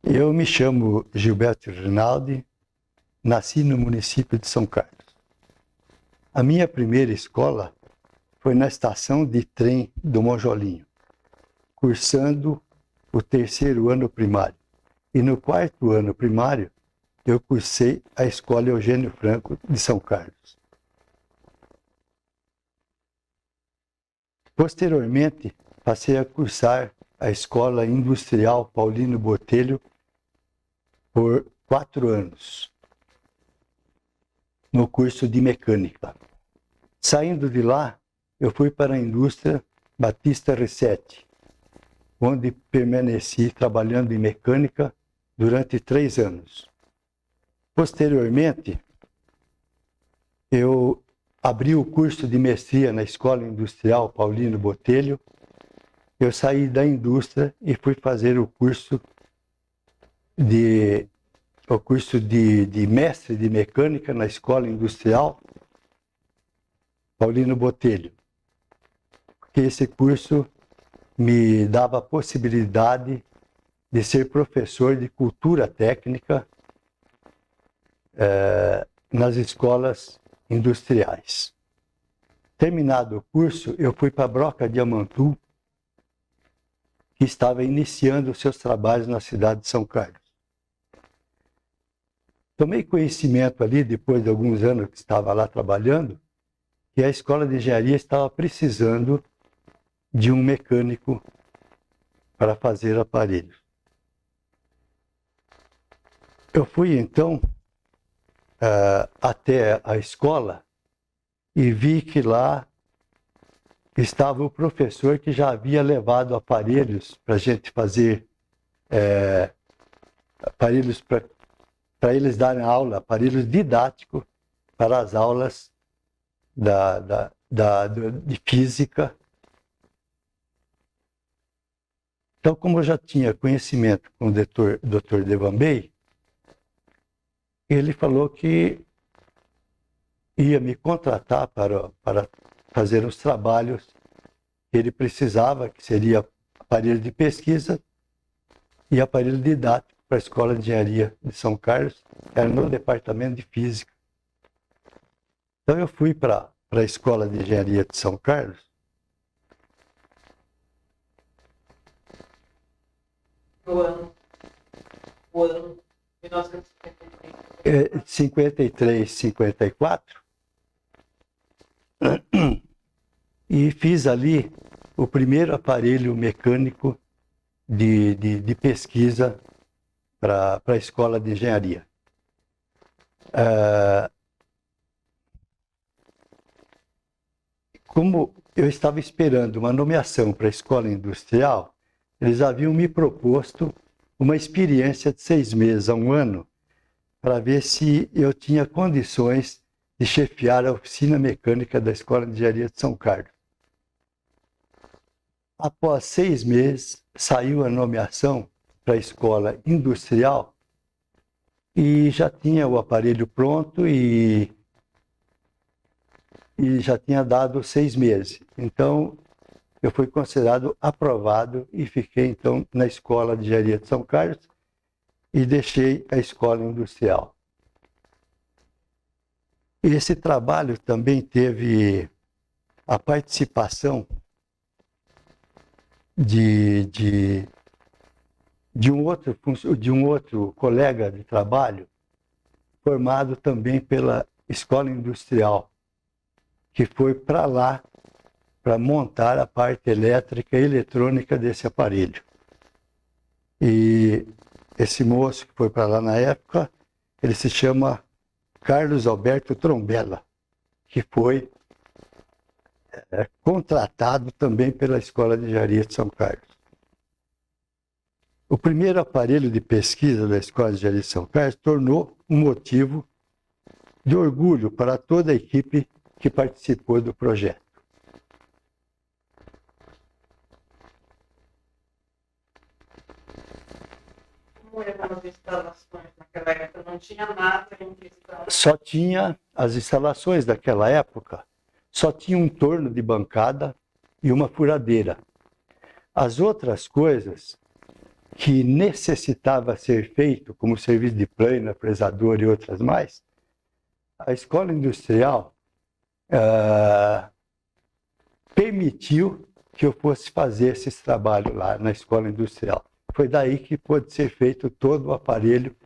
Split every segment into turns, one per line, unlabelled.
Eu me chamo Gilberto Rinaldi, nasci no município de São Carlos. A minha primeira escola foi na estação de trem do Monjolinho, cursando o 3º ano primário. E no 4º ano primário, eu cursei a Escola Eugênio Franco de São Carlos. Posteriormente, passei a cursar a Escola Industrial Paulino Botelho por 4 anos, no curso de mecânica. Saindo de lá, eu fui para a indústria Batista Reset, onde permaneci trabalhando em mecânica durante 3 anos. Posteriormente, eu abri o curso de mestria na Escola Industrial Paulino Botelho. Eu saí da indústria e fui fazer o curso de mestre de mecânica na Escola Industrial Paulino Botelho, porque esse curso me dava a possibilidade de ser professor de cultura técnica nas escolas industriais. Terminado o curso, eu fui para a Broca Diamantu, que estava iniciando seus trabalhos na cidade de São Carlos. Tomei conhecimento ali, depois de alguns anos que estava lá trabalhando, que a escola de engenharia estava precisando de um mecânico para fazer aparelhos. Eu fui então até a escola e vi que lá estava o professor que já havia levado aparelhos para a gente fazer, aparelhos para eles darem aula, aparelhos didáticos para as aulas de física. Então, como eu já tinha conhecimento com o Dr. Devambey, ele falou que ia me contratar para fazer os trabalhos que ele precisava, que seria aparelho de pesquisa e aparelho didático para a Escola de Engenharia de São Carlos, era no departamento de Física. Então eu fui para a Escola de Engenharia de São Carlos.
O ano 1953.
53, 54. E fiz ali o primeiro aparelho mecânico de pesquisa para a Escola de Engenharia. Como eu estava esperando uma nomeação para a Escola Industrial, eles haviam me proposto uma experiência de 6 meses a 1 ano para ver se eu tinha condições de chefiar a oficina mecânica da Escola de Engenharia de São Carlos. Após 6 meses, saiu a nomeação para a Escola Industrial e já tinha o aparelho pronto e já tinha dado 6 meses. Então, eu fui considerado aprovado e fiquei, então, na Escola de Engenharia de São Carlos e deixei a Escola Industrial. Esse trabalho também teve a participação de um outro colega de trabalho, formado também pela Escola Industrial, que foi para lá para montar a parte elétrica e eletrônica desse aparelho. E esse moço que foi para lá na época, ele se chama Carlos Alberto Trombella, que foi contratado também pela Escola de Engenharia de São Carlos. O primeiro aparelho de pesquisa da Escola de Engenharia de São Carlos tornou um motivo de orgulho para toda a equipe que participou do projeto.
Como eram as instalações naquela época? Não tinha nada em questão.
Só tinha as instalações daquela época, só tinha um torno de bancada e uma furadeira. As outras coisas que necessitava ser feito, como serviço de plana, fresador e outras mais, a escola industrial permitiu que eu fosse fazer esses trabalhos lá na escola industrial. Foi daí que pôde ser feito todo o aparelho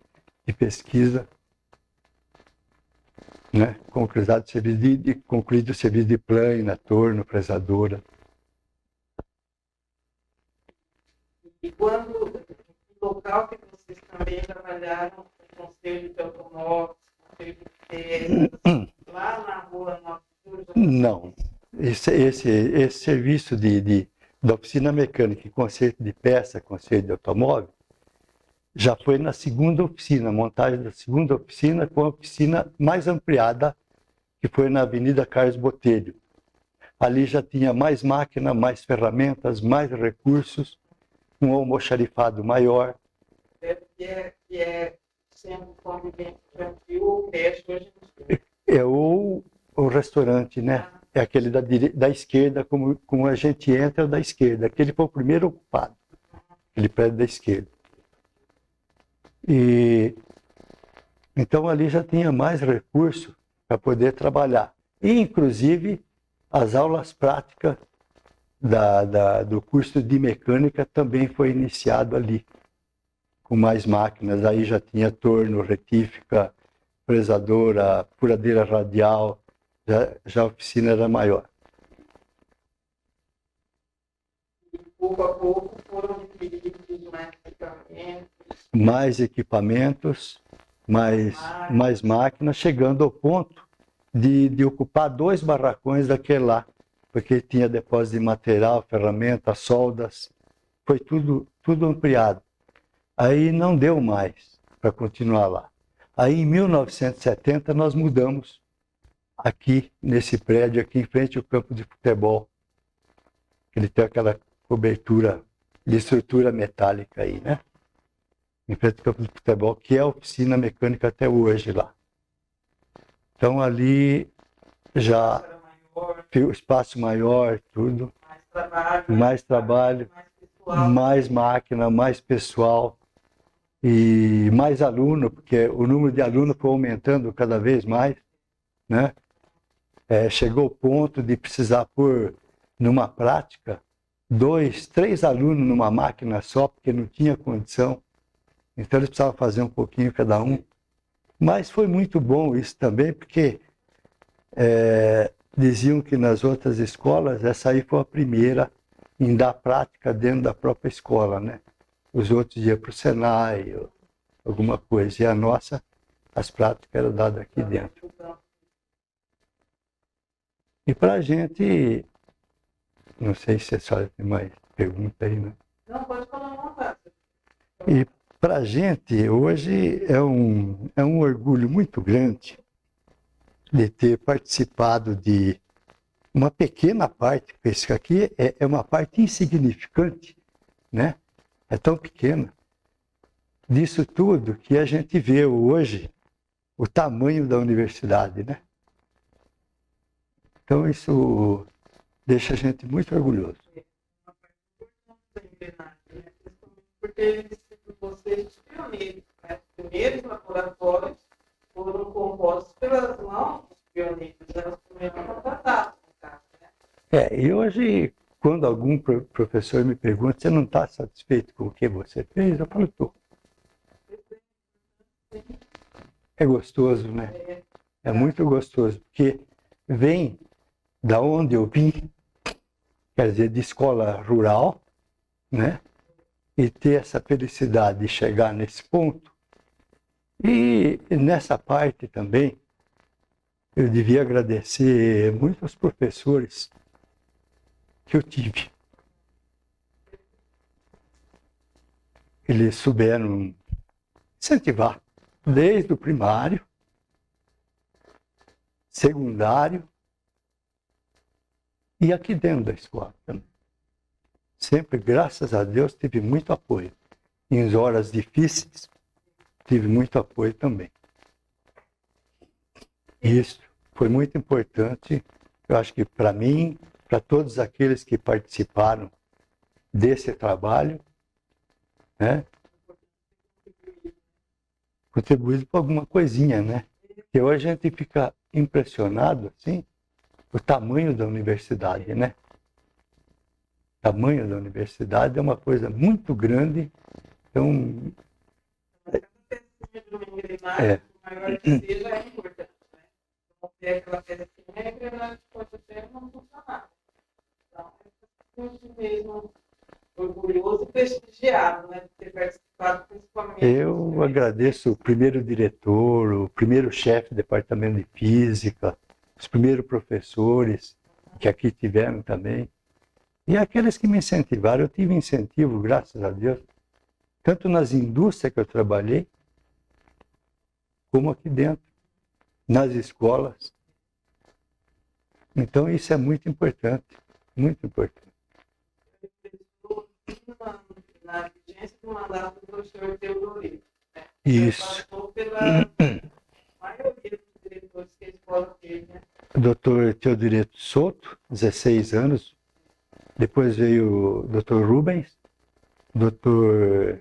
de pesquisa, né? Concluído o serviço de plana, torno, fresadora.
E quando, no local que vocês também trabalharam, no Conselho de Automóveis, Conselho de Peças, lá na rua Nova Sul?
Não. Esse serviço da oficina mecânica e conserto de peça, conserto de automóvel, já foi na segunda oficina, montagem da segunda oficina, com a oficina mais ampliada, que foi na Avenida Carlos Botelho. Ali já tinha mais máquina, mais ferramentas, mais recursos, um almoxarifado maior.
Que é sempre convivente tranquilo, o creche hoje em dia.
É o restaurante, né? É aquele da esquerda, como a gente entra da esquerda. Aquele foi o primeiro ocupado, aquele prédio da esquerda. E então ali já tinha mais recurso para poder trabalhar. E, inclusive, as aulas práticas do curso de mecânica também foi iniciado ali, com mais máquinas. Aí já tinha torno, retífica, fresadora, furadeira radial, já a oficina era maior.
E pouco a pouco foram adquiridos
mais equipamentos, mais máquinas, chegando ao ponto de ocupar 2 barracões daquele lá, porque tinha depósito de material, ferramentas, soldas, foi tudo ampliado. Aí não deu mais para continuar lá. Aí em 1970 nós mudamos aqui nesse prédio, aqui em frente ao campo de futebol. Ele tem aquela cobertura de estrutura metálica aí, né? Em frente ao campo de futebol, que é a oficina mecânica até hoje lá. Então ali já o espaço maior, tudo. Mais trabalho, mais máquina, mais pessoal e mais aluno, porque o número de alunos foi aumentando cada vez mais, né? Chegou ao ponto de precisar pôr numa prática 2, 3 alunos numa máquina só, porque não tinha condição. Então eles precisavam fazer um pouquinho cada um. Mas foi muito bom isso também, porque diziam que nas outras escolas, essa aí foi a primeira em dar prática dentro da própria escola, né? Os outros iam para o Senai, alguma coisa. E a nossa, as práticas eram dadas aqui dentro. E para a gente, não sei se a senhora tem mais pergunta aí, né?
Não, pode falar uma coisa.
E para a gente, hoje, é um orgulho muito grande de ter participado de uma pequena parte, porque isso aqui é uma parte insignificante, né? É tão pequena. Disso tudo que a gente vê hoje o tamanho da universidade, né? Então isso deixa a gente muito orgulhoso.
Porque vocês, os pioneiros, né? Os primeiros laboratórios foram compostos pelas mãos dos pioneiros, eram os primeiros contratados, no caso, né?
E hoje, quando algum professor me pergunta, você não está satisfeito com o que você fez? Eu falo, estou. É gostoso, né? É muito gostoso, porque vem da onde eu vim, quer dizer, de escola rural, né? E ter essa felicidade de chegar nesse ponto. E nessa parte também, eu devia agradecer muito aos professores que eu tive. Eles souberam incentivar desde o primário, secundário e aqui dentro da escola também. Sempre, graças a Deus, tive muito apoio. Em horas difíceis, tive muito apoio também. Isso foi muito importante, eu acho que para mim, para todos aqueles que participaram desse trabalho, né? Contribuído por alguma coisinha, né? Porque hoje a gente fica impressionado, assim, o tamanho da universidade, né? O tamanho da universidade é uma coisa muito grande, então...
É. Maior que seja, é importante, né? Não ter aquela pecinha, a engrenagem pode até não funcionar. Então, é muito mesmo orgulhoso e prestigiado, né? De ter participado principalmente.
Eu agradeço o primeiro diretor, o primeiro chefe do departamento de física, os primeiros professores que aqui tiveram também. E aqueles que me incentivaram, eu tive incentivo, graças a Deus, tanto nas indústrias que eu trabalhei, como aqui dentro, nas escolas. Então isso é muito importante, muito importante.
Na vigência do mandato do professor Teodoro, né?
Isso.
Passou pela maioria dos diretores que a escola teve, né?
Dr. Teodoreto Soto, 16 anos. Depois veio o Dr. Rubens, Dr.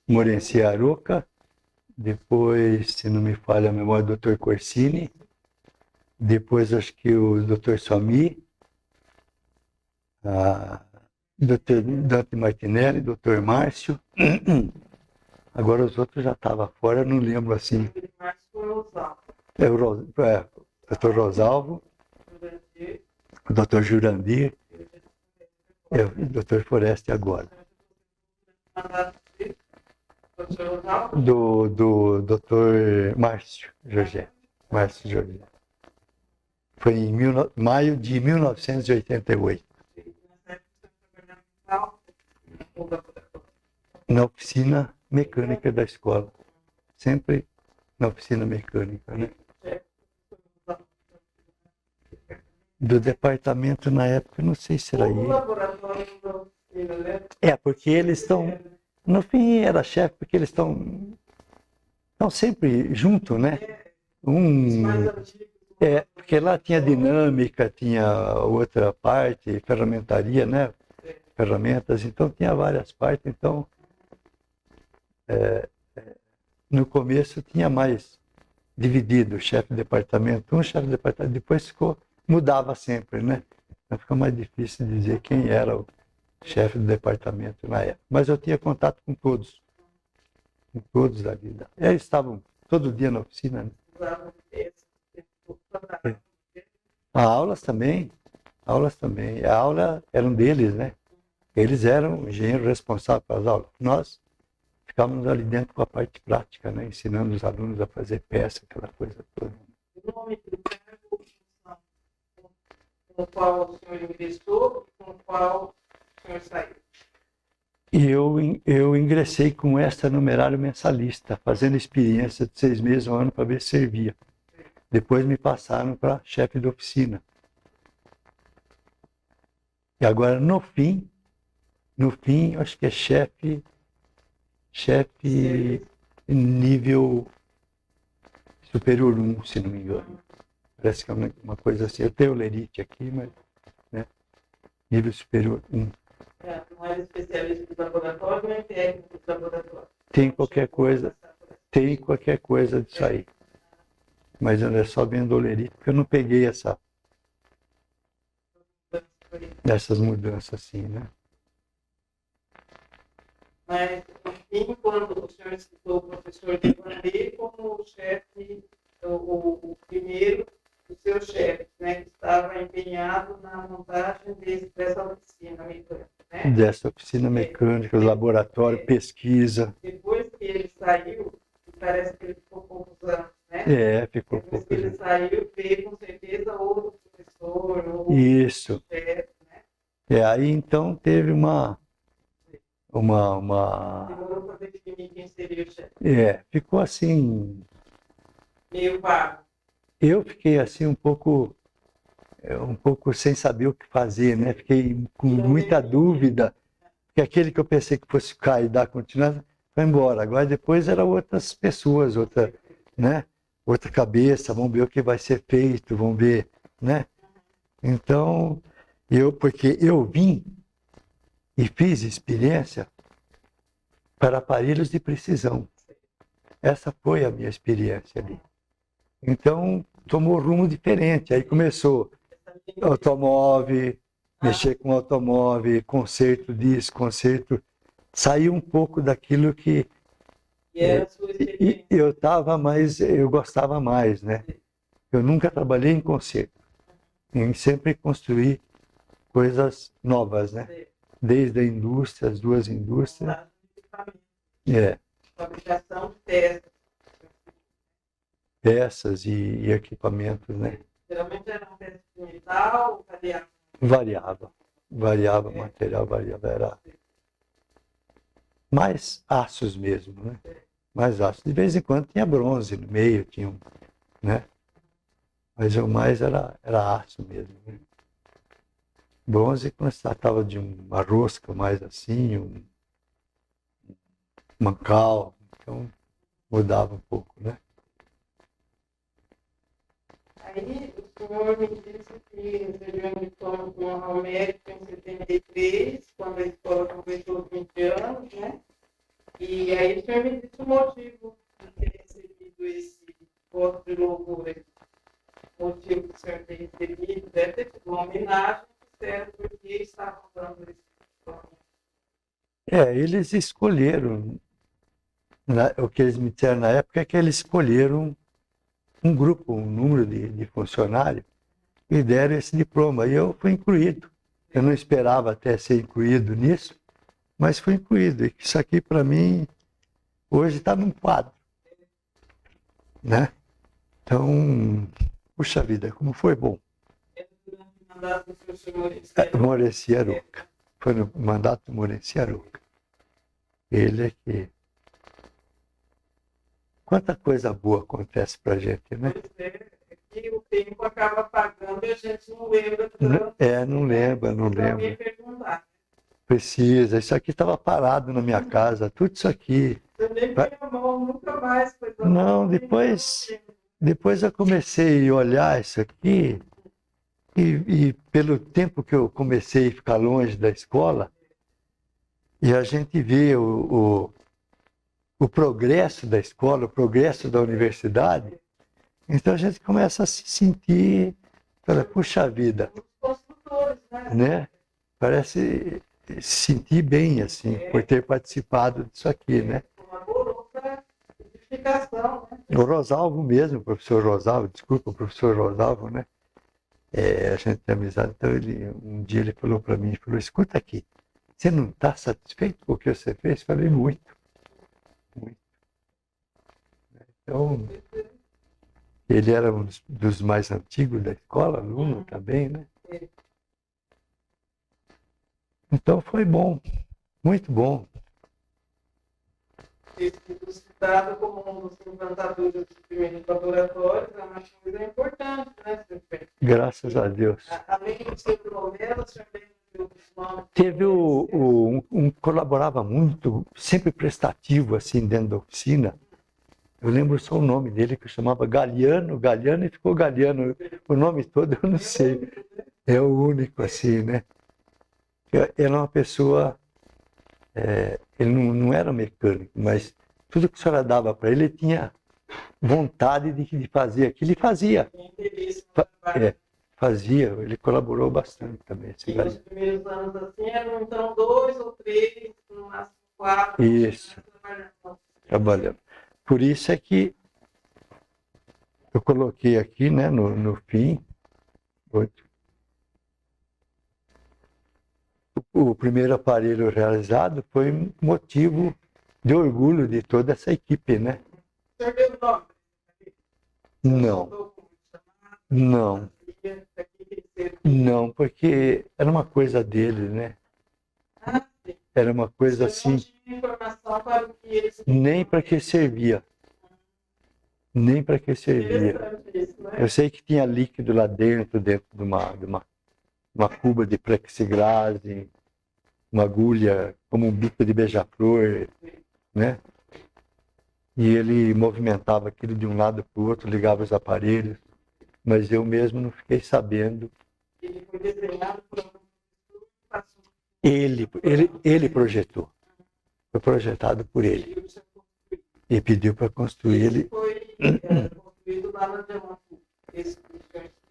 Morenci Aroca, depois, se não me falha a memória, o Dr. Corsini, depois acho que o Dr. Somi, a Dr. Dante Martinelli, Dr. Márcio. Agora os outros já estavam fora, não lembro assim. É o Dr. Rosalvo, o Dr. Jurandir, o Dr. Foreste agora. Do Dr. Márcio Jorge. Márcio Jorge. Foi em maio de 1988. Na oficina mecânica da escola. Sempre na oficina mecânica, né? Do departamento na época, não sei se era ele. É, porque eles estão... No fim era chefe, porque eles estão sempre juntos, né? Porque lá tinha dinâmica, tinha outra parte, ferramentaria, né? Ferramentas, então tinha várias partes, então no começo tinha mais dividido, chefe de departamento, chefe de departamento, depois mudava sempre, né? Então fica mais difícil dizer quem era o chefe do departamento na época. Mas eu tinha contato com todos da vida. Eles estavam todo dia na oficina, né? Aulas também. A aula era um deles, né? Eles eram o engenheiro responsável pelas aulas. Nós ficávamos ali dentro com a parte prática, né? Ensinando os alunos a fazer peça, aquela coisa toda.
O nome do cargo com o qual o senhor ingressou e com o qual o senhor saiu?
Eu ingressei com extra-numerário mensalista, fazendo experiência de 6 meses, 1 ano, para ver se servia. Depois me passaram para chefe de oficina. E agora, no fim, acho que é chefe nível superior 1, se não me engano. Parece que é uma coisa assim. Eu tenho o lerite aqui, mas, né? Nível superior 1.
Não é especialista do laboratório, nem técnico do laboratório.
Tem qualquer coisa disso aí. Mas é só vendo o lerite, porque eu não peguei essas mudanças assim, né?
Mas, enfim, quando o senhor citou o professor de Vandê como o chefe, o primeiro dos seus chefes, né, que estava empenhado na montagem dessa oficina mecânica, né?
Dessa oficina mecânica, laboratório, pesquisa.
Depois que ele saiu, parece que ele ficou poucos anos, né?
Ficou
poucos anos. Depois
poucos
que ele saiu, veio com certeza outro professor, outro
Isso.
chefe, né?
Aí então teve uma
Demorou para definir quem seria o chefe.
ficou assim,
Meio vago.
eu fiquei assim um pouco sem saber o que fazer, né? Fiquei com muita dúvida, porque aquele que eu pensei que fosse ficar e dar continuidade, foi embora. Agora depois eram outras pessoas, outra, né? Outra cabeça, vamos ver o que vai ser feito, vamos ver, né? Então, porque eu vim e fiz experiência para aparelhos de precisão. Essa foi a minha experiência ali. Então, tomou rumo diferente. Aí começou automóvel, mexer com automóvel, conserto disso, conserto. Saiu um pouco daquilo que
E era a sua experiência.
eu gostava mais, né? Eu nunca trabalhei em conserto. Eu sempre construí coisas novas, né? Desde a indústria, as duas indústrias.
Fabricação de peças.
Peças e equipamentos, né?
Geralmente era uma peça de metal ou variava?
Variava, o material variava, era mais aços mesmo, né? Mais aços. De vez em quando tinha bronze no meio, tinha, né? Mas o mais era aço mesmo, né? Bronze quando se tratava de uma rosca mais assim, um mancal, então mudava um pouco, né?
Aí o senhor me disse que você viu um diploma ao médico em 73, quando a escola completou 20 anos, né? E aí o senhor me disse o motivo de ter recebido esse voto de louvor. O motivo que o senhor tem recebido deve ter sido uma homenagem, certo? Porque estavam dando esse diploma.
Eles escolheram, o que eles me disseram na época é que eles escolheram um grupo, um número de funcionários e deram esse diploma. E eu fui incluído. Eu não esperava até ser incluído nisso, mas fui incluído. E isso aqui, para mim, hoje está num quadro, né? Então, puxa vida, como foi bom. Morenci Arouca. Foi no mandato do Morenci Arouca. Ele é que... Quanta coisa boa acontece pra gente, né?
Que o tempo acaba pagando e a gente não lembra tanto.
Não lembra. Precisa. Isso aqui estava parado na minha casa, tudo isso aqui.
Você nem tem a mão, nunca mais.
Não, depois eu comecei a olhar isso aqui e pelo tempo que eu comecei a ficar longe da escola, e a gente vê o progresso da escola, o progresso da universidade, então a gente começa a se sentir, puxa vida, né? Parece se sentir bem, assim, por ter participado disso aqui, né? O Rosalvo mesmo, o professor Rosalvo, desculpa, o professor Rosalvo, né? A gente tem amizade, então um dia ele falou para mim, escuta aqui, você não está satisfeito com o que você fez? Falei, muito. Então, ele era um dos mais antigos da escola, aluno também, né? Então foi bom, muito bom.
Ter sido citado como um dos implantadores dos primeiros laboratórios é uma coisa importante, né, senhor?
Graças a Deus.
Além do seu Romero, o senhor lembra de outros nomes?
Teve um que colaborava muito, sempre prestativo, assim, dentro da oficina. Eu lembro só o nome dele, que eu chamava Galiano, e ficou Galiano. O nome todo eu não sei. É o único, assim, né? Era uma pessoa... ele não era mecânico, mas tudo que a senhora dava para ele, ele tinha vontade de fazer aquilo e fazia. Fazia, ele colaborou bastante também.
E nos primeiros anos, assim, eram então 2 ou 3, no máximo 4.
Isso, trabalhando. Por isso é que eu coloquei aqui, né, no fim, 8. O primeiro aparelho realizado foi motivo de orgulho de toda essa equipe, né?
O senhor deu nome?
Não.
você...
Não, porque era uma coisa dele, né?
Ah, sim.
Era uma coisa
Você não
assim,
tinha informação para o que eles...
nem para que servia. Nem para que servia.
Interessante isso, né?
Eu sei que tinha líquido lá dentro de uma cuba de plexiglas, uma agulha como um bico de beija-flor, né? E ele movimentava aquilo de um lado para o outro, ligava os aparelhos, mas eu mesmo não fiquei sabendo.
Ele foi desenhado por um...
Ele projetou. Foi projetado por ele. E pediu para construir
Esse
ele.
foi construído lá na Diamantu. Esse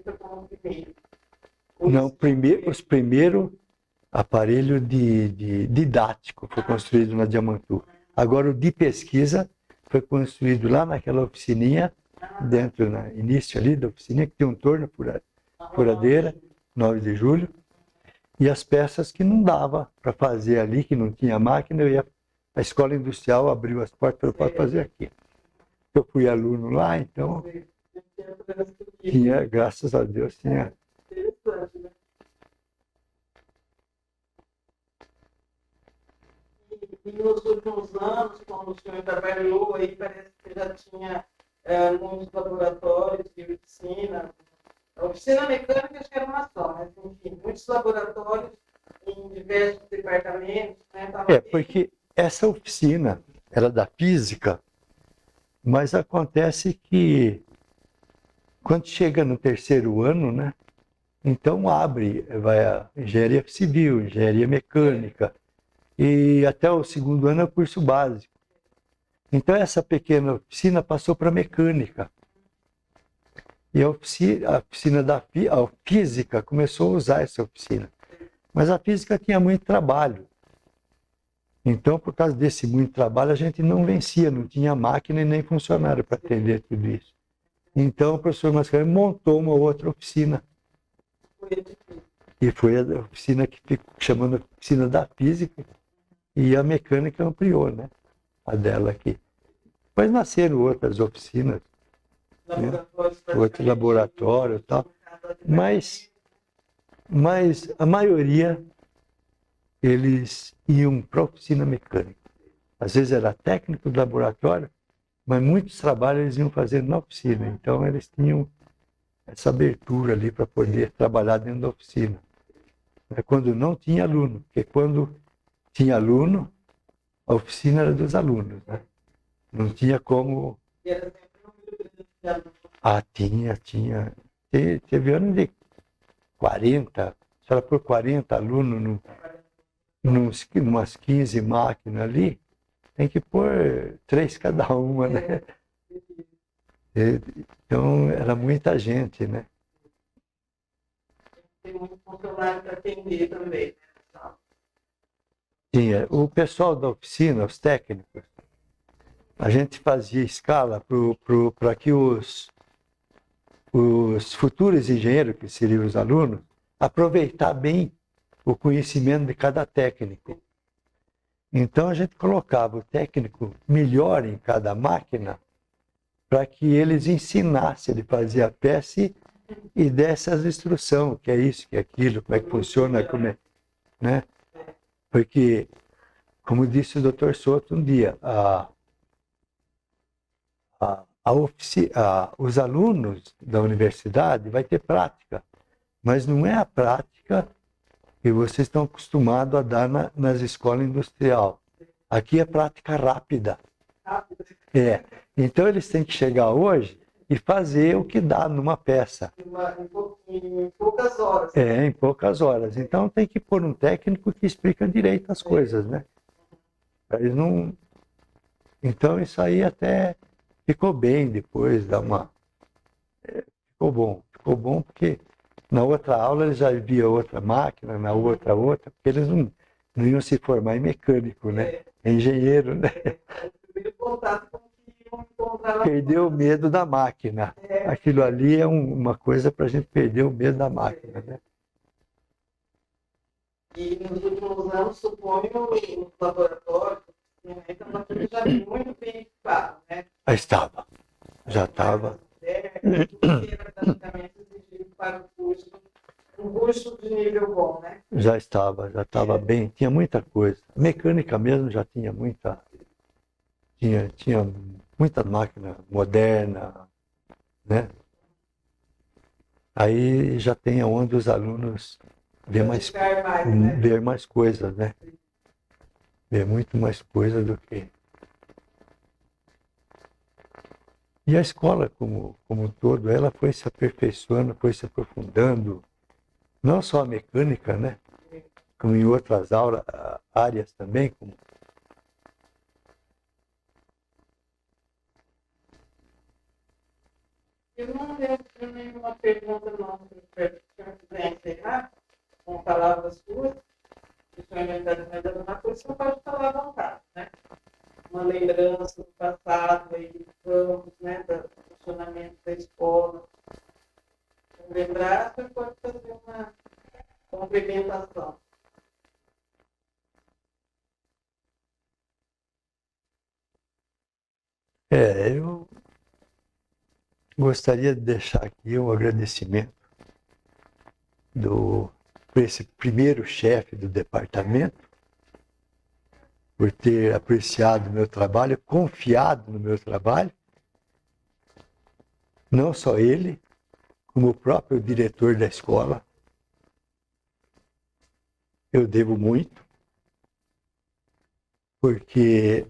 foi como o primeiro.
Não, os primeiros aparelhos didático foi construído na Diamantu. Agora o de pesquisa foi construído lá naquela oficininha, dentro, no início ali da oficina, que tem um torno, furadeira, 9 de julho. E as peças que não dava para fazer ali, que não tinha máquina, a escola industrial abriu as portas para pode fazer aqui. Eu fui aluno lá, então tinha, graças a Deus, tinha.
Interessante, né? E nos últimos anos, quando o senhor trabalhou, aí parece que já tinha muitos laboratórios de oficina. A oficina mecânica acho que era uma só, mas enfim, muitos laboratórios em diversos departamentos. Né?
Porque essa oficina era da física, mas acontece que quando chega no terceiro ano, né? Então vai a engenharia civil, engenharia mecânica, e até o segundo ano é o curso básico. Então essa pequena oficina passou para mecânica. E a física começou a usar essa oficina. Mas a física tinha muito trabalho. Então, por causa desse muito trabalho, a gente não vencia, não tinha máquina e nem funcionário para atender tudo isso. Então, o professor Mascarenhas montou uma outra oficina. E foi a oficina que ficou chamando oficina da física, e a mecânica ampliou, né? A dela aqui. Depois nasceram outras oficinas, né? Outro laboratório e tal. Mas a maioria, eles iam para a oficina mecânica. Às vezes era técnico do laboratório, mas muitos trabalhos eles iam fazer na oficina. Então, eles tinham essa abertura ali para poder trabalhar dentro da oficina. Quando não tinha aluno, porque quando tinha aluno, a oficina era dos alunos, né? Não tinha como... Ah, tinha. Teve ano de 40, se ela por 40 alunos, umas 15 máquinas ali, tem que pôr 3 cada uma, né? Então, era muita gente, né?
Tem muito funcionário para atender também.
Tinha. O pessoal da oficina, os técnicos, a gente fazia escala para que os futuros engenheiros, que seriam os alunos, aproveitar bem o conhecimento de cada técnico. Então, a gente colocava o técnico melhor em cada máquina para que eles ensinassem, ele fazia a peça e desse as instruções, que é isso, que é aquilo, como é que funciona, né? Porque, como disse o Dr. Soto um dia, os alunos da universidade vai ter prática, mas não é a prática que vocês estão acostumados a dar nas escolas industriais. Aqui é prática rápida. Então eles têm que chegar hoje e fazer o que dá numa peça.
Em poucas horas.
Em poucas horas. Então tem que pôr um técnico que explica direito as coisas, né? Eles não... Então isso aí até ficou bem depois, ficou bom porque na outra aula eles já viam outra máquina, na outra, porque eles não iam se formar em mecânico, né? Engenheiro, né? Perdeu o medo da máquina. Aquilo ali é uma coisa para a gente perder o medo da máquina, né?
E nos últimos anos, suponho, os laboratórios, então, já muito bem equipado, né?
Estava. Já estava.
Era praticamente exigido para o curso Um curso de nível bom, né?
Já estava bem, tinha muita coisa. Mecânica mesmo já tinha tinha muita máquina moderna, né? Aí já tem onde os alunos
Praticar mais, né?
ver mais coisas, né? Ver muito mais coisas do que... E a escola, como um todo, ela foi se aperfeiçoando, foi se aprofundando, não só a mecânica, né? Como em outras áreas também, como...
Eu não lembro de nenhuma pergunta não, se o senhor quiser encerrar com palavras suas, se o senhor lembrar de mais alguma coisa, o senhor pode falar à vontade, né? Uma lembrança do passado, aí, de campos, né, do funcionamento da escola. Se lembrar, o senhor pode fazer uma complementação.
Eu gostaria de deixar aqui um agradecimento por esse primeiro chefe do departamento, por ter apreciado o meu trabalho, confiado no meu trabalho. Não só ele, como o próprio diretor da escola. Eu devo muito, porque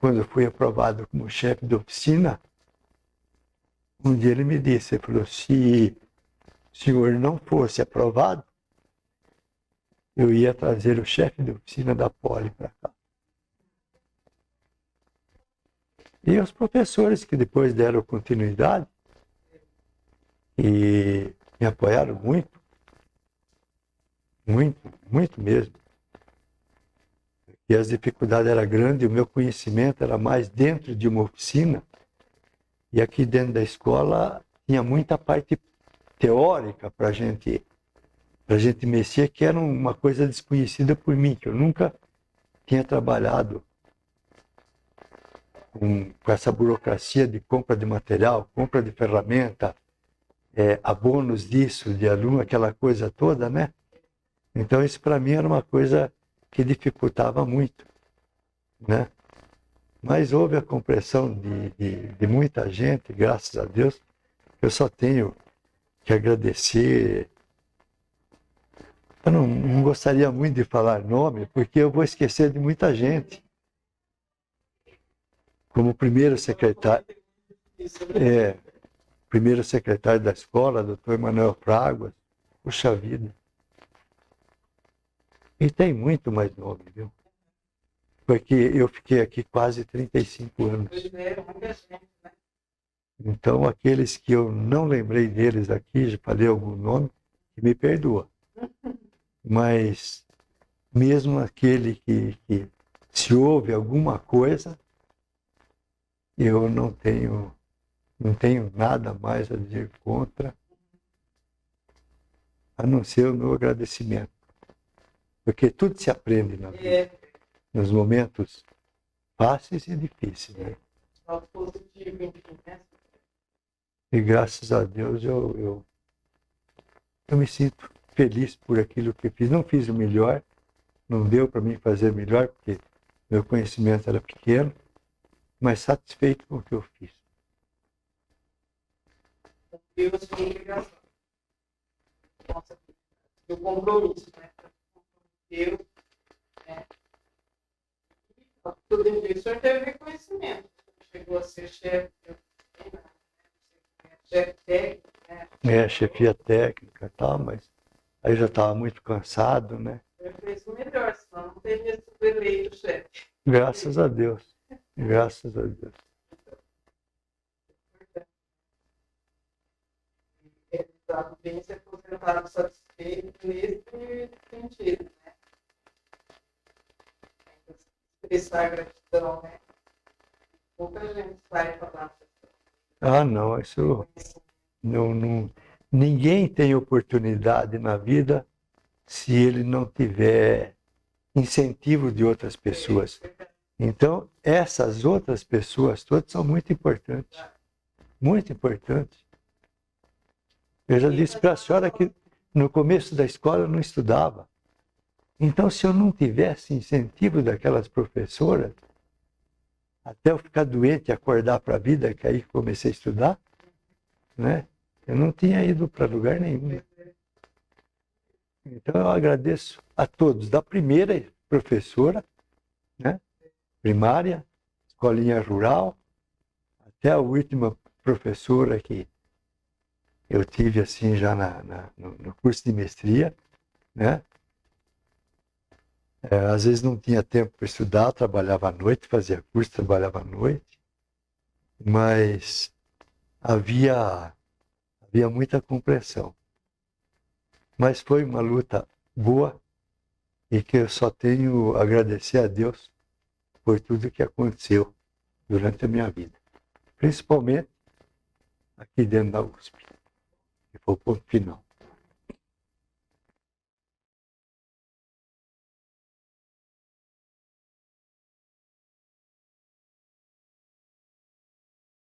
quando eu fui aprovado como chefe de oficina, um dia ele me disse, ele falou, se o senhor não fosse aprovado, eu ia trazer o chefe de oficina da Poli para cá. E os professores que depois deram continuidade e me apoiaram muito, muito, muito mesmo. E as dificuldades eram grandes, o meu conhecimento era mais dentro de uma oficina. E aqui dentro da escola tinha muita parte teórica para a gente mexer, que era uma coisa desconhecida por mim, que eu nunca tinha trabalhado com essa burocracia de compra de material, compra de ferramenta, abonos disso, de aluno, aquela coisa toda, né? Então isso para mim era uma coisa que dificultava muito, né? Mas houve a compreensão de muita gente, graças a Deus. Eu só tenho que agradecer. Eu não gostaria muito de falar nome, porque eu vou esquecer de muita gente. Como primeiro secretário da escola, doutor Manuel Fraguas, puxa vida. E tem muito mais nome, viu? Porque eu fiquei aqui quase 35 anos. Então, aqueles que eu não lembrei deles aqui, já falei algum nome, que me perdoa. Mas, mesmo aquele que se houve alguma coisa, eu não tenho nada mais a dizer contra, a não ser o meu agradecimento. Porque tudo se aprende na vida, nos momentos fáceis e difíceis, né? E graças a Deus eu me sinto feliz por aquilo que fiz. Não fiz o melhor, não deu para mim fazer melhor, porque meu conhecimento era pequeno, mas satisfeito com o que eu fiz.
Eu sou obrigação. Nossa, o compromisso, né? Eu, tudo isso, o senhor teve reconhecimento. Chegou a ser chefe, chefe técnico, né?
Chefia técnica e tal, mas aí eu já estava muito cansado, né?
Eu fiz o melhor, senão não teria sido eleito chefe.
Graças a Deus. Graças a Deus.
Resultado bem se aposentado satisfeito nesse sentido, né? Expressar gratidão, né? Pouca gente vai falar.
Ah, não, isso não. Ninguém tem oportunidade na vida se ele não tiver incentivo de outras pessoas. Então, essas outras pessoas todas são muito importantes. Muito importantes. Eu já disse para a senhora que No começo da escola eu não estudava. Então, se eu não tivesse incentivo daquelas professoras, até eu ficar doente e acordar para a vida, que aí comecei a estudar, né? Eu não tinha ido para lugar nenhum. Então, eu agradeço a todos, da primeira professora, né? Primária, escolinha rural, até a última professora que eu tive assim já no curso de mestria, né? Às vezes não tinha tempo para estudar, trabalhava à noite, fazia curso, trabalhava à noite, mas havia muita compreensão. Mas foi uma luta boa e que eu só tenho a agradecer a Deus por tudo que aconteceu durante a minha vida. Principalmente aqui dentro da USP, que foi o ponto final.